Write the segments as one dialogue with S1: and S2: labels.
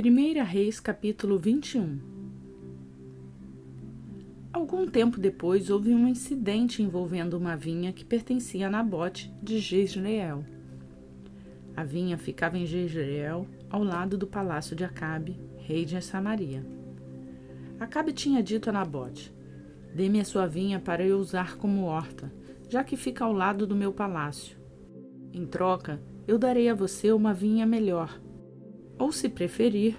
S1: 1 Reis, capítulo 21. Algum tempo depois, houve um incidente envolvendo uma vinha que pertencia a Nabote de Jezreel. A vinha ficava em Jezreel, ao lado do palácio de Acabe, rei de Samaria. Acabe tinha dito a Nabote: "Dê-me a sua vinha para eu usar como horta, já que fica ao lado do meu palácio. Em troca, eu darei a você uma vinha melhor. Ou, se preferir,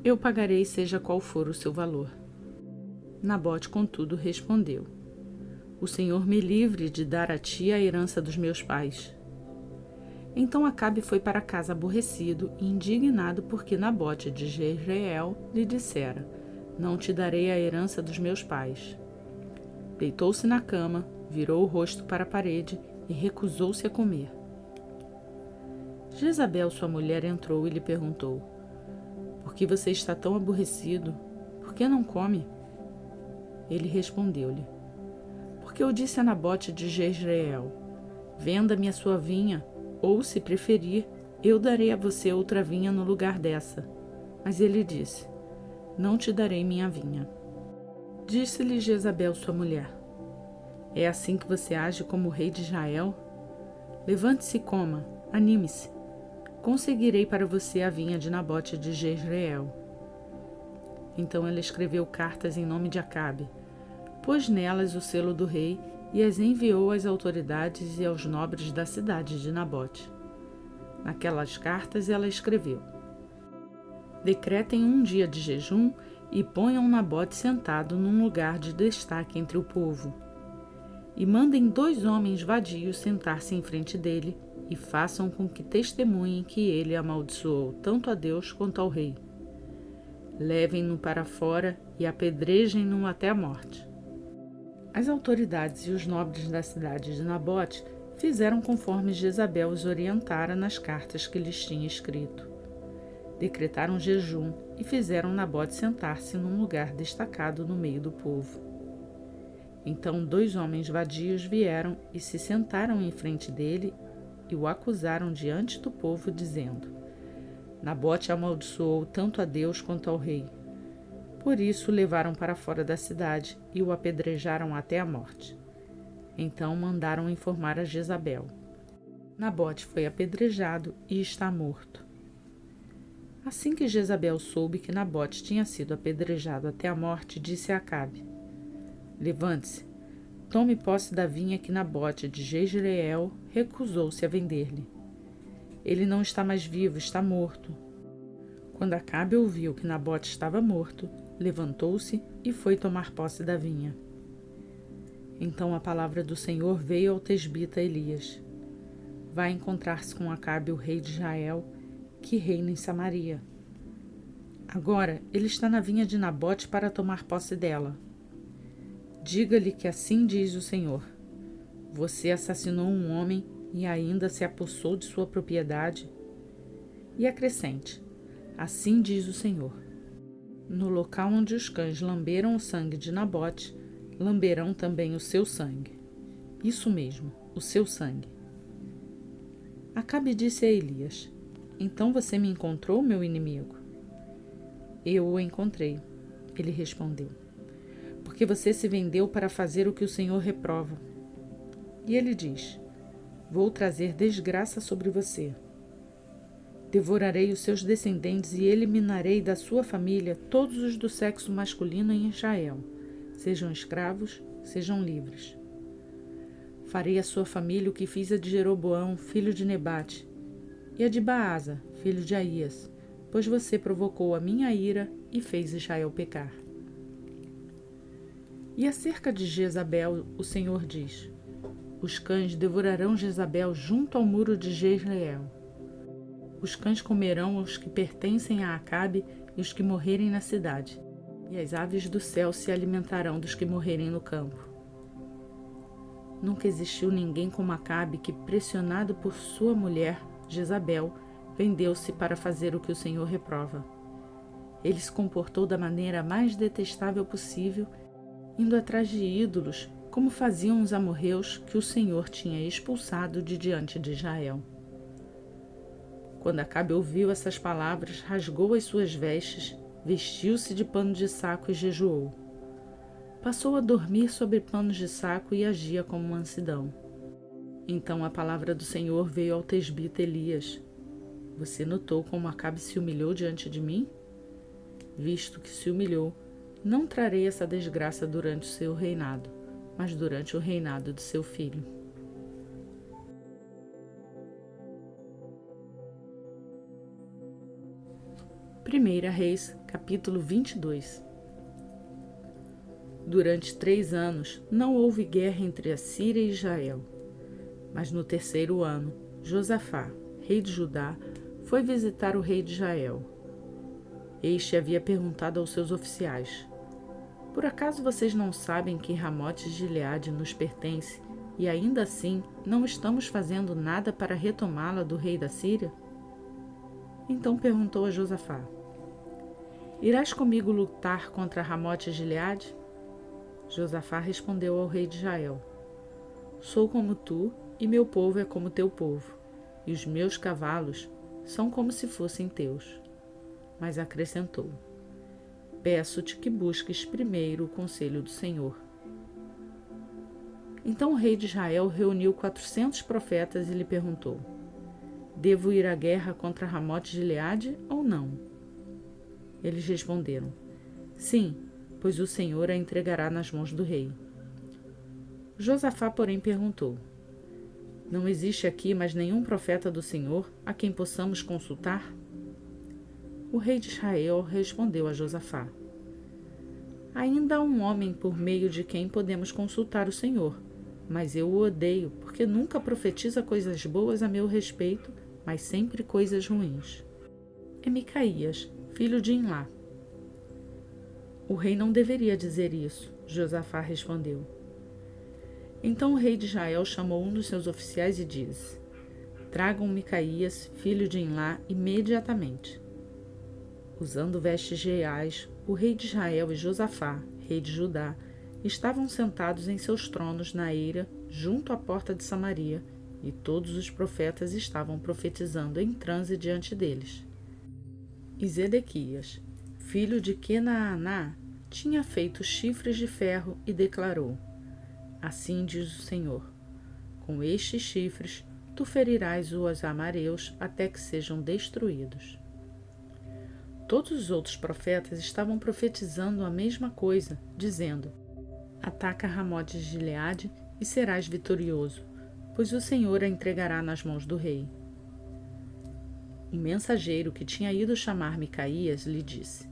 S1: eu pagarei seja qual for o seu valor." Nabote, contudo, respondeu: "O Senhor me livre de dar a ti a herança dos meus pais." Então Acabe foi para casa aborrecido e indignado porque Nabote de Jezreel lhe dissera: "Não te darei a herança dos meus pais." Deitou-se na cama, virou o rosto para a parede e recusou-se a comer. Jezabel, sua mulher, entrou e lhe perguntou: "Por que você está tão aborrecido? Por que não come?" Ele respondeu-lhe: "Porque eu disse a Nabote de Jezreel: Venda-me a sua vinha, ou, se preferir, eu darei a você outra vinha no lugar dessa." Mas ele disse: "Não te darei minha vinha." Disse-lhe Jezabel, sua mulher: "É assim que você age como rei de Israel? Levante-se e coma, anime-se. Conseguirei para você a vinha de Nabote de Jezreel." Então ela escreveu cartas em nome de Acabe, pôs nelas o selo do rei e as enviou às autoridades e aos nobres da cidade de Nabote. Naquelas cartas ela escreveu: "Decretem um dia de jejum e ponham Nabote sentado num lugar de destaque entre o povo. E mandem 2 homens vadios sentar-se em frente dele e façam com que testemunhem que ele amaldiçoou tanto a Deus quanto ao rei. Levem-no para fora e apedrejem-no até a morte." As autoridades e os nobres da cidade de Nabote fizeram conforme Jezabel os orientara nas cartas que lhes tinha escrito. Decretaram jejum e fizeram Nabote sentar-se num lugar destacado no meio do povo. Então 2 homens vadios vieram e se sentaram em frente dele e o acusaram diante do povo, dizendo: "Nabote amaldiçoou tanto a Deus quanto ao rei." Por isso o levaram para fora da cidade e o apedrejaram até a morte. Então mandaram informar a Jezabel: "Nabote foi apedrejado e está morto." Assim que Jezabel soube que Nabote tinha sido apedrejado até a morte, disse a Acabe: "Levante-se, tome posse da vinha que Nabote de Jezreel recusou-se a vender-lhe. Ele não está mais vivo, está morto." Quando Acabe ouviu que Nabote estava morto, levantou-se e foi tomar posse da vinha. Então a palavra do Senhor veio ao tesbita Elias: "Vai encontrar-se com Acabe, o rei de Israel, que reina em Samaria. Agora ele está na vinha de Nabote para tomar posse dela. Diga-lhe que assim diz o Senhor: Você assassinou um homem e ainda se apossou de sua propriedade?" E acrescente: "Assim diz o Senhor: No local onde os cães lamberam o sangue de Nabote, lamberão também o seu sangue." Isso mesmo, o seu sangue. Acabe disse a Elias: "Então você me encontrou, meu inimigo?" "Eu o encontrei," ele respondeu, "porque você se vendeu para fazer o que o Senhor reprova." E ele diz: "Vou trazer desgraça sobre você. Devorarei os seus descendentes e eliminarei da sua família todos os do sexo masculino em Israel, sejam escravos, sejam livres. Farei à sua família o que fiz a de Jeroboão, filho de Nebate, e a de Baasa, filho de Aías, pois você provocou a minha ira e fez Israel pecar." E acerca de Jezabel, o Senhor diz: "Os cães devorarão Jezabel junto ao muro de Jezreel. Os cães comerão os que pertencem a Acabe e os que morrerem na cidade, e as aves do céu se alimentarão dos que morrerem no campo." Nunca existiu ninguém como Acabe que, pressionado por sua mulher, Jezabel, vendeu-se para fazer o que o Senhor reprova. Ele se comportou da maneira mais detestável possível, indo atrás de ídolos, como faziam os amorreus que o Senhor tinha expulsado de diante de Israel. Quando Acabe ouviu essas palavras, rasgou as suas vestes, vestiu-se de pano de saco e jejuou. Passou a dormir sobre panos de saco e agia como mansidão. Então a palavra do Senhor veio ao tesbita Elias. Você notou como Acabe se humilhou diante de mim? Visto que se humilhou, não trarei essa desgraça durante o seu reinado, mas durante o reinado de seu filho. Primeira Reis, capítulo 22. Durante 3 anos não houve guerra entre a Síria e Israel. Mas no 3º ano, Josafá, rei de Judá, foi visitar o rei de Israel. Este havia perguntado aos seus oficiais: por acaso vocês não sabem que Ramote de Gileade nos pertence e ainda assim não estamos fazendo nada para retomá-la do rei da Síria? Então perguntou a Josafá: irás comigo lutar contra Ramote de Gileade? Josafá respondeu ao rei de Israel: sou como tu e meu povo é como teu povo, e os meus cavalos são como se fossem teus. Mas acrescentou: peço-te que busques primeiro o conselho do Senhor. Então o rei de Israel reuniu 400 profetas e lhe perguntou: devo ir à guerra contra Ramote de Gileade ou não? Eles responderam: sim, pois o Senhor a entregará nas mãos do rei. Josafá, porém, perguntou: não existe aqui mais nenhum profeta do Senhor a quem possamos consultar? O rei de Israel respondeu a Josafá: ainda há um homem por meio de quem podemos consultar o Senhor, mas eu o odeio, porque nunca profetiza coisas boas a meu respeito, mas sempre coisas ruins. É Micaías, filho de Imlá. O rei não deveria dizer isso, Josafá respondeu. Então o rei de Israel chamou um dos seus oficiais e disse: tragam Micaías, filho de Imlá, imediatamente. Usando vestes reais, o rei de Israel e Josafá, rei de Judá, estavam sentados em seus tronos na eira, junto à porta de Samaria, e todos os profetas estavam profetizando em transe diante deles. E Zedequias, filho de Kenaaná, tinha feito chifres de ferro e declarou: assim diz o Senhor, com estes chifres tu ferirás os amareus até que sejam destruídos. Todos os outros profetas estavam profetizando a mesma coisa, dizendo: ataca Ramote de Gileade e serás vitorioso, pois o Senhor a entregará nas mãos do rei. O mensageiro que tinha ido chamar Micaías lhe disse: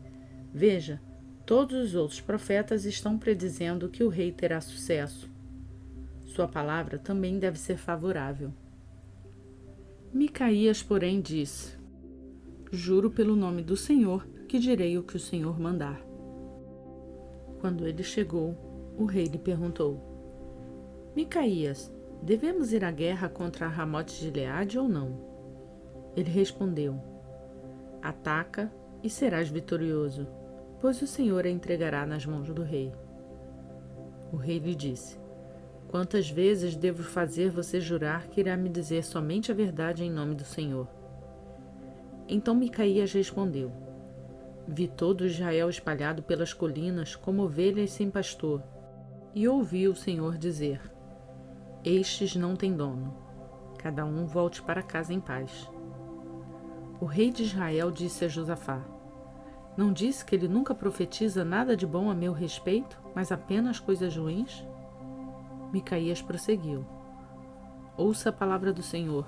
S1: veja, todos os outros profetas estão predizendo que o rei terá sucesso. Sua palavra também deve ser favorável. Micaías, porém, disse: juro pelo nome do Senhor que direi o que o Senhor mandar. Quando ele chegou, o rei lhe perguntou: Micaías, devemos ir à guerra contra Ramote de Gileade ou não? Ele respondeu: ataca e serás vitorioso, pois o Senhor a entregará nas mãos do rei. O rei lhe disse: quantas vezes devo fazer você jurar que irá me dizer somente a verdade em nome do Senhor? Então Micaías respondeu: vi todo Israel espalhado pelas colinas como ovelhas sem pastor, e ouvi o Senhor dizer: estes não têm dono, cada um volte para casa em paz. O rei de Israel disse a Josafá: não disse que ele nunca profetiza nada de bom a meu respeito, mas apenas coisas ruins? Micaías prosseguiu: ouça a palavra do Senhor.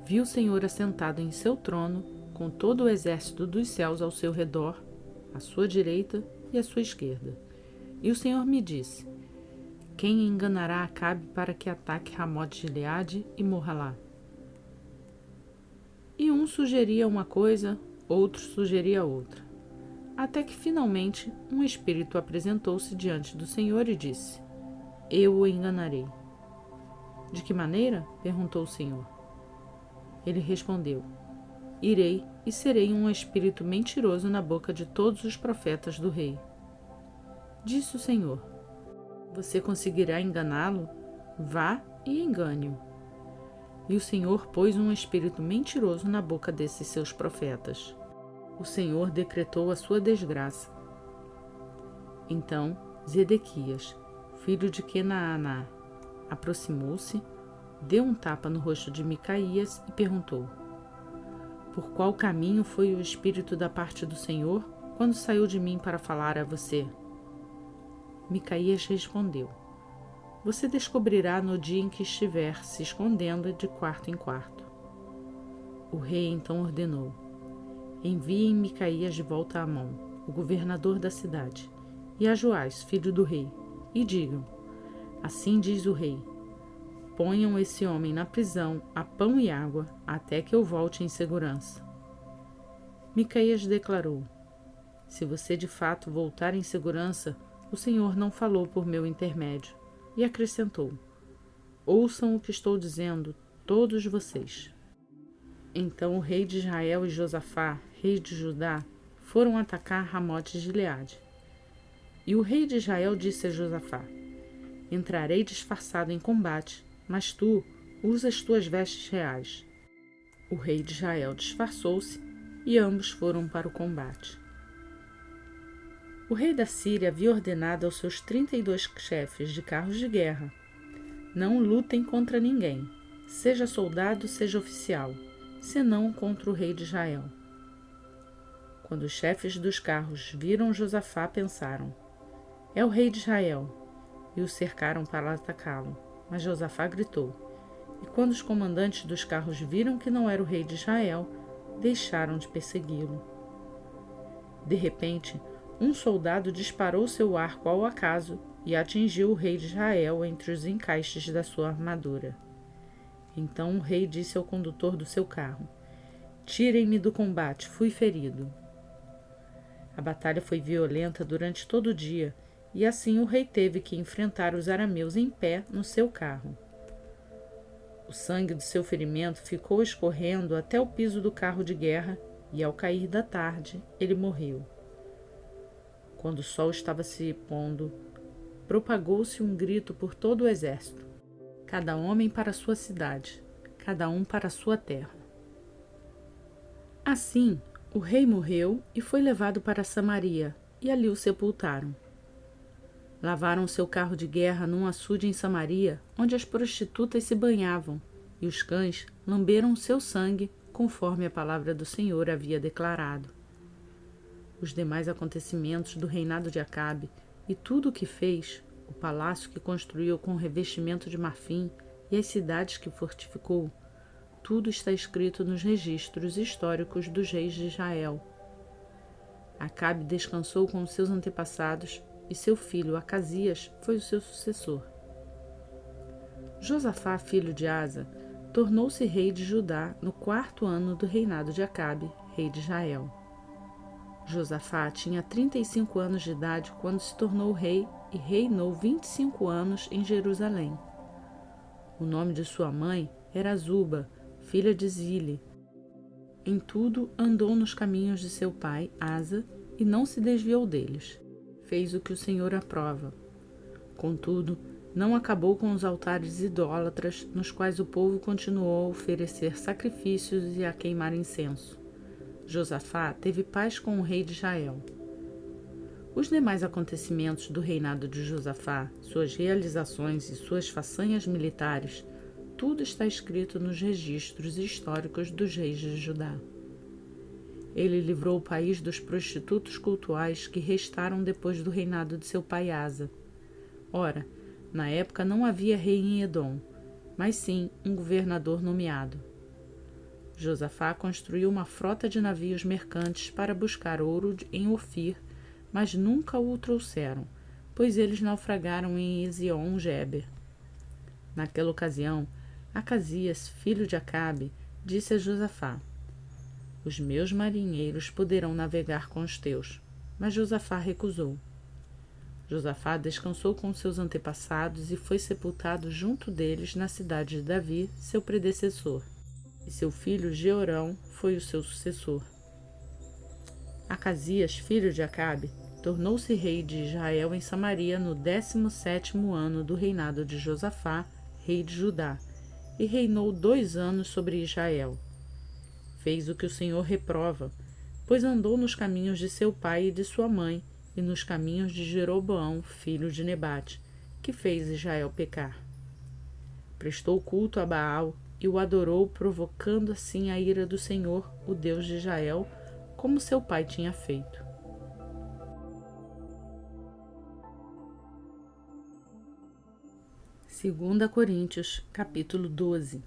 S1: Vi o Senhor assentado em seu trono, com todo o exército dos céus ao seu redor, à sua direita e à sua esquerda. E o Senhor me disse: quem enganará Acabe para que ataque Ramote de Gileade e morra lá? E um sugeria uma coisa, outro sugeria outra. Até que finalmente um espírito apresentou-se diante do Senhor e disse: eu o enganarei. De que maneira? Perguntou o Senhor. Ele respondeu: irei e serei um espírito mentiroso na boca de todos os profetas do rei. Disse o Senhor: você conseguirá enganá-lo? Vá e engane-o. e o Senhor pôs um espírito mentiroso na boca desses seus profetas. O Senhor decretou a sua desgraça. Então Zedequias, filho de Kenaaná, aproximou-se, deu um tapa no rosto de Micaías e perguntou: Por qual caminho foi o espírito da parte do Senhor quando saiu de mim para falar a você? Micaías respondeu: Você descobrirá no dia em que estiver se escondendo de quarto em quarto. O rei então ordenou: Enviem Micaías de volta a Amon, o governador da cidade, e a Joás, filho do rei, e digam: Assim diz o rei: Ponham esse homem na prisão a pão e água até que eu volte em segurança. Micaías declarou: Se você de fato voltar em segurança, o Senhor não falou por meu intermédio. E acrescentou: Ouçam o que estou dizendo, todos vocês. Então o rei de Israel e Josafá, rei de Judá, foram atacar Ramote de Gileade. E o rei de Israel disse a Josafá: Entrarei disfarçado em combate, mas tu usa as tuas vestes reais. O rei de Israel disfarçou-se e ambos foram para o combate. O rei da Síria havia ordenado aos seus 32 chefes de carros de guerra: Não lutem contra ninguém, seja soldado, seja oficial, senão contra o rei de Israel. Quando os chefes dos carros viram Josafá, pensaram: É o rei de Israel, e o cercaram para atacá-lo. Mas Josafá gritou, e quando os comandantes dos carros viram que não era o rei de Israel, deixaram de persegui-lo. De repente, um soldado disparou seu arco ao acaso e atingiu o rei de Israel entre os encaixes da sua armadura. Então o rei disse ao condutor do seu carro: Tirem-me do combate, fui ferido. A batalha foi violenta durante todo o dia, e assim o rei teve que enfrentar os arameus em pé no seu carro. O sangue do seu ferimento ficou escorrendo até o piso do carro de guerra, e ao cair da tarde, ele morreu. Quando o sol estava se pondo, propagou-se um grito por todo o exército: Cada homem para sua cidade, cada um para sua terra. Assim, o rei morreu e foi levado para Samaria, e ali o sepultaram. Lavaram seu carro de guerra num açude em Samaria, onde as prostitutas se banhavam, e os cães lamberam seu sangue, conforme a palavra do Senhor havia declarado. Os demais acontecimentos do reinado de Acabe e tudo o que fez, o palácio que construiu com revestimento de marfim e as cidades que fortificou, tudo está escrito nos registros históricos dos reis de Israel. Acabe descansou com seus antepassados e seu filho Acasias foi o seu sucessor. Josafá, filho de Asa, tornou-se rei de Judá no 4º ano do reinado de Acabe, rei de Israel. Josafá tinha 35 anos de idade quando se tornou rei e reinou 25 anos em Jerusalém. O nome de sua mãe era Zuba, filha de Zile. Em tudo andou nos caminhos de seu pai, Asa, e não se desviou deles. Fez o que o Senhor aprova. Contudo, não acabou com os altares idólatras nos quais o povo continuou a oferecer sacrifícios e a queimar incenso. Josafá teve paz com o rei de Israel. Os demais acontecimentos do reinado de Josafá, suas realizações e suas façanhas militares, tudo está escrito nos registros históricos dos reis de Judá. Ele livrou o país dos prostitutos cultuais que restaram depois do reinado de seu pai Asa. Ora, na época não havia rei em Edom, mas sim um governador nomeado. Josafá construiu uma frota de navios mercantes para buscar ouro em Ofir, mas nunca o trouxeram, pois eles naufragaram em Ezion-Geber. Naquela ocasião, Acasias, filho de Acabe, disse a Josafá: Os meus marinheiros poderão navegar com os teus. Mas Josafá recusou. Josafá descansou com seus antepassados e foi sepultado junto deles na cidade de Davi, seu predecessor. E seu filho Jeorão foi o seu sucessor. Acasias, filho de Acabe, tornou-se rei de Israel em Samaria no 17º ano do reinado de Josafá, rei de Judá, e reinou 2 anos sobre Israel. Fez o que o Senhor reprova, pois andou nos caminhos de seu pai e de sua mãe, e nos caminhos de Jeroboão, filho de Nebate, que fez Israel pecar. Prestou culto a Baal e o adorou, provocando assim a ira do Senhor, o Deus de Israel, como seu pai tinha feito. Segunda Coríntios, capítulo 12.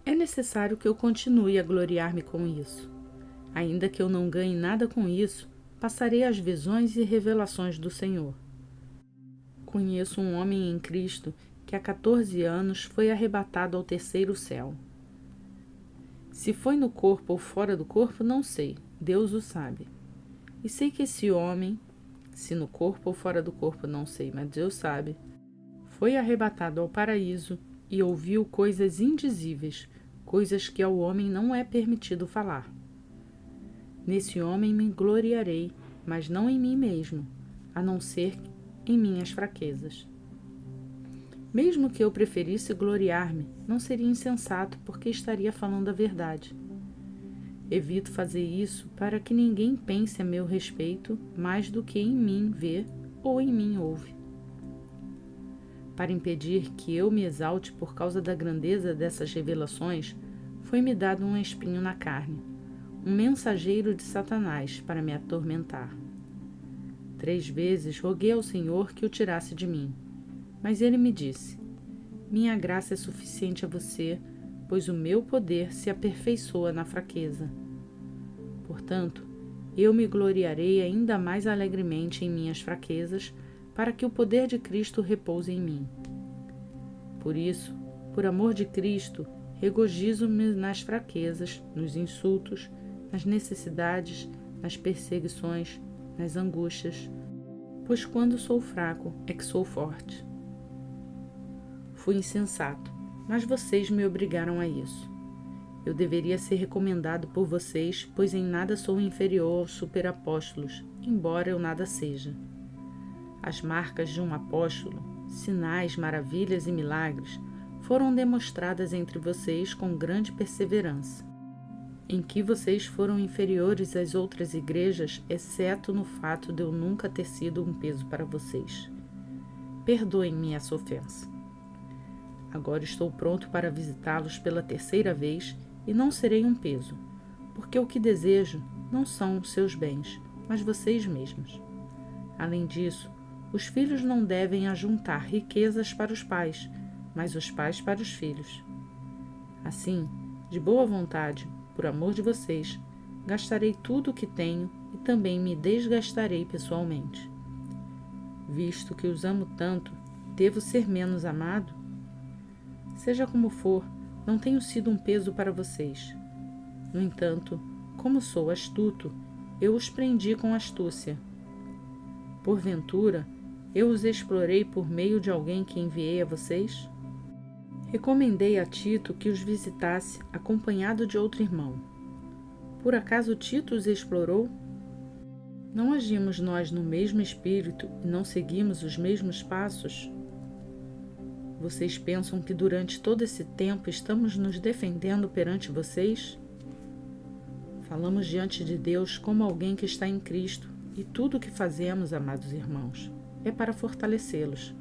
S1: É necessário que eu continue a gloriar-me com isso. Ainda que eu não ganhe nada com isso, passarei as visões e revelações do Senhor. Conheço um homem em Cristo que há 14 anos foi arrebatado ao terceiro céu. Se foi no corpo ou fora do corpo, não sei, Deus o sabe. E sei que esse homem, se no corpo ou fora do corpo, não sei, mas Deus sabe, foi arrebatado ao paraíso e ouviu coisas indizíveis, coisas que ao homem não é permitido falar. Nesse homem me gloriarei, mas não em mim mesmo, a não ser em minhas fraquezas. Mesmo que eu preferisse gloriar-me, não seria insensato, porque estaria falando a verdade. Evito fazer isso para que ninguém pense a meu respeito mais do que em mim vê ou em mim ouve. Para impedir que eu me exalte por causa da grandeza dessas revelações, foi-me dado um espinho na carne, um mensageiro de Satanás para me atormentar. 3 vezes roguei ao Senhor que o tirasse de mim, mas ele me disse: minha graça é suficiente a você, pois o meu poder se aperfeiçoa na fraqueza. Portanto, eu me gloriarei ainda mais alegremente em minhas fraquezas, para que o poder de Cristo repouse em mim. Por isso, por amor de Cristo, regozijo-me nas fraquezas, nos insultos, nas necessidades, nas perseguições, nas angústias, pois quando sou fraco é que sou forte. Fui insensato, mas vocês me obrigaram a isso. Eu deveria ser recomendado por vocês, pois em nada sou inferior aos superapóstolos, embora eu nada seja. As marcas de um apóstolo, sinais, maravilhas e milagres, foram demonstradas entre vocês com grande perseverança. Em que vocês foram inferiores às outras igrejas, exceto no fato de eu nunca ter sido um peso para vocês. Perdoem-me essa ofensa. Agora estou pronto para visitá-los pela 3ª vez e não serei um peso, porque o que desejo não são os seus bens, mas vocês mesmos. Além disso, os filhos não devem ajuntar riquezas para os pais, mas os pais para os filhos. Assim, de boa vontade, por amor de vocês, gastarei tudo o que tenho e também me desgastarei pessoalmente. Visto que os amo tanto, devo ser menos amado? Seja como for, não tenho sido um peso para vocês. No entanto, como sou astuto, eu os prendi com astúcia. Porventura, eu os explorei por meio de alguém que enviei a vocês? Recomendei a Tito que os visitasse acompanhado de outro irmão. Por acaso Tito os explorou? Não agimos nós no mesmo espírito e não seguimos os mesmos passos? Vocês pensam que durante todo esse tempo estamos nos defendendo perante vocês? Falamos diante de Deus como alguém que está em Cristo, e tudo o que fazemos, amados irmãos, é para fortalecê-los.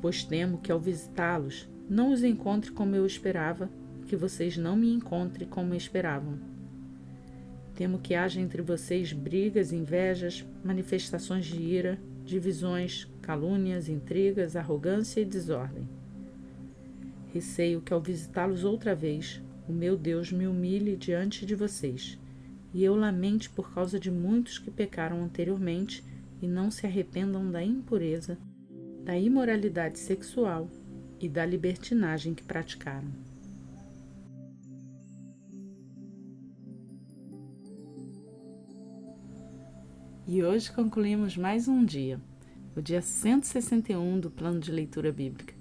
S1: Pois temo que ao visitá-los, não os encontre como eu esperava, que vocês não me encontrem como esperavam. Temo que haja entre vocês brigas, invejas, manifestações de ira, divisões, calúnias, intrigas, arrogância e desordem. Receio que ao visitá-los outra vez, o meu Deus me humilhe diante de vocês, e eu lamente por causa de muitos que pecaram anteriormente e não se arrependam da impureza, da imoralidade sexual e da libertinagem que praticaram. E hoje concluímos mais um dia, o dia 161 do Plano de Leitura Bíblica.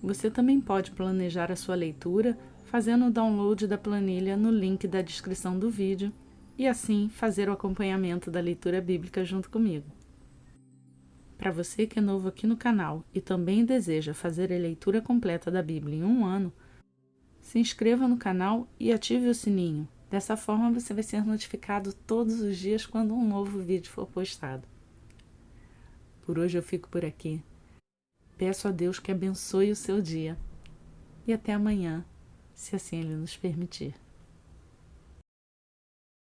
S1: Você também pode planejar a sua leitura fazendo o download da planilha no link da descrição do vídeo e assim fazer o acompanhamento da leitura bíblica junto comigo. Para você que é novo aqui no canal e também deseja fazer a leitura completa da Bíblia em um ano, se inscreva no canal e ative o sininho. Dessa forma você vai ser notificado todos os dias quando um novo vídeo for postado. Por hoje eu fico por aqui. Peço a Deus que abençoe o seu dia. E até amanhã, se assim Ele nos permitir.